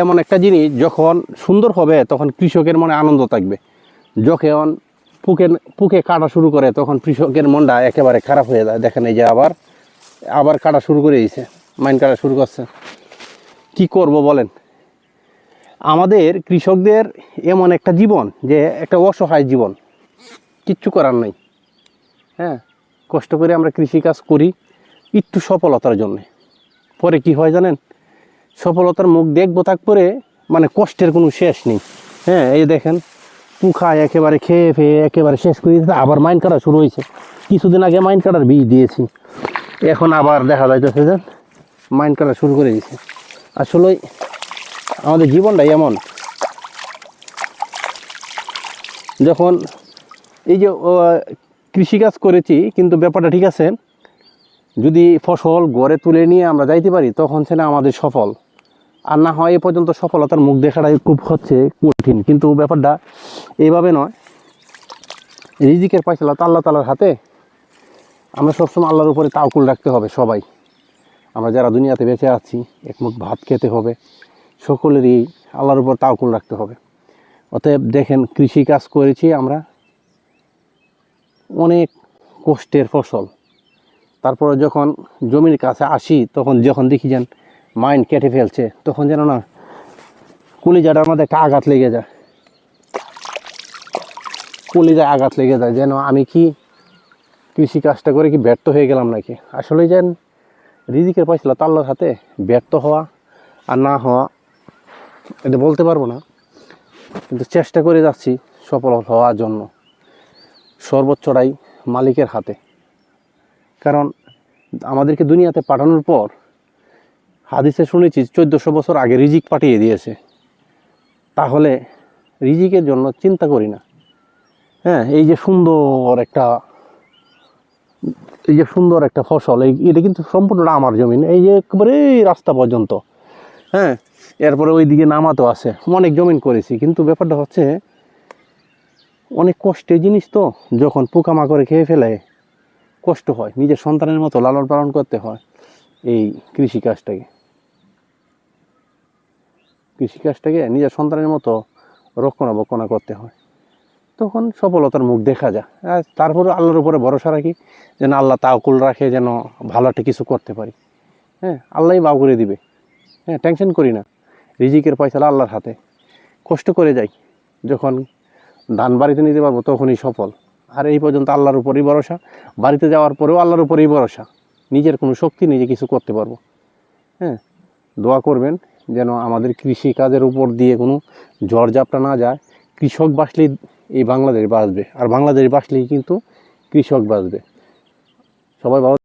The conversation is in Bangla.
এমন একটা জিনিস যখন সুন্দর হবে তখন কৃষকের মনে আনন্দ থাকবে, যখন পুকে কাটা শুরু করে তখন কৃষকের মনটা একেবারে খারাপ হয়ে যায়। দেখেন এই যে আবার কাটা শুরু করে দিয়েছে, মাইন কাটা শুরু করছে। কি করব বলেন? আমাদের কৃষকদের এমন একটা জীবন যে একটা অসহায় জীবন, কিচ্ছু করার নেই। হ্যাঁ, কষ্ট করে আমরা কৃষিকাজ করি একটু সফলতার জন্যে, পরে কি হয় জানেন? সফলতার মুখ দেখবো তারপরে মানে কষ্টের কোনো শেষ নেই। হ্যাঁ, এই দেখেন পুখায় একেবারে খেয়ে ফেয়ে একেবারে শেষ করে দিয়েছে, আবার মাইন কাটা শুরু হয়েছে। কিছুদিন আগে মাইন কাটার বীজ দিয়েছি, এখন আবার দেখা যাইতেছে যে মাইন কাটা শুরু করে দিয়েছে। আসলে আমাদের জীবনটাই এমন, যখন এই যে কৃষিকাজ করেছি কিন্তু ব্যাপারটা ঠিক আছে, যদি ফসল গড়ে তুলে নিয়ে আমরা যাইতে পারি তখন সেটা আমাদের সফল, আর না হয় এ পর্যন্ত সফলতার মুখ দেখাটাই খুব কঠিন। কিন্তু ব্যাপারটা এইভাবে নয়, রিজিকের ফয়সালা তো আল্লাহ তাআলার হাতে। আমরা সবসময় আল্লাহর উপরে তাওয়াক্কুল রাখতে হবে। সবাই আমরা যারা দুনিয়াতে বেঁচে আছি, একমুঠ ভাত খেতে হবে, সকলেরই আল্লাহর উপর তাওয়াক্কুল রাখতে হবে। অতএব দেখেন কৃষি কাজ করেছি আমরা, অনেক কষ্টের ফসল। তারপরে যখন জমির কাছে আসি তখন যখন দেখি যেন মাইন কেটে ফেলছে, তখন যেন না কলিজাটার মধ্যে একটা আঘাত লেগে যায়, কলিজায় আঘাত লেগে যায়, যেন আমি কি কৃষি কাজটা করে কি ব্যর্থ হয়ে গেলাম নাকি। আসলে যেন রিজিকের ফয়সালা তো আল্লাহর হাতে, ব্যর্থ হওয়া আর না হওয়া এটা বলতে পারবো না, কিন্তু চেষ্টা করে যাচ্ছি সফল হওয়ার জন্য। সর্বোচ্চটাই মালিকের হাতে। কারণ আমাদেরকে দুনিয়াতে পাঠানোর পর হাদিসে শুনেছি 1400 বছর আগে রিজিক পাঠিয়ে দিয়েছে, তাহলে রিজিকের জন্য চিন্তা করি না। হ্যাঁ, এই যে সুন্দর একটা ফসল, এটা কিন্তু সম্পূর্ণটা আমার জমিন, এই যে একেবারে রাস্তা পর্যন্ত। হ্যাঁ, এরপরে ওইদিকে নামাতো আছে, অনেক জমিন করেছি। কিন্তু ব্যাপারটা হচ্ছে অনেক কষ্টের জিনিস তো, যখন পোকামাকড়ে খেয়ে ফেলে কষ্ট হয়, নিজের সন্তানের মতো লালন পালন করতে হয় এই কৃষিকাজটাকে নিজের সন্তানের মতো রক্ষণাবেক্ষণ করতে হয়, তখন সফলতার মুখ দেখা যায়। আর তারপরে আল্লাহর উপরে ভরসা রাখি, যেন আল্লাহ তাওয়াক্কুল রাখে, যেন ভালো একটা কিছু করতে পারি। হ্যাঁ, আল্লাহই বাউ করে দিবে। হ্যাঁ, টেনশন করি না, রিজিকের ফয়সালা আল্লাহর হাতে। কষ্ট করে যাই, যখন ধান বাড়িতে নিতে পারবো তখনই সফল। আর এই পর্যন্ত আল্লাহর উপরেই ভরসা, বাড়িতে যাওয়ার পরেও আল্লাহর উপরেই ভরসা, নিজের কোনো শক্তি নিজে কিছু করতে পারবো। হ্যাঁ, দোয়া করবেন যেন আমাদের কৃষি কাজের উপর দিয়ে কোনো ঝড়ঝাপটা না যায়। কৃষক বাঁচলেই এই বাংলাদেশ বাঁচবে, আর বাংলাদেশ বাঁচলেই কিন্তু কৃষক বাঁচবে। সবাই ভালো।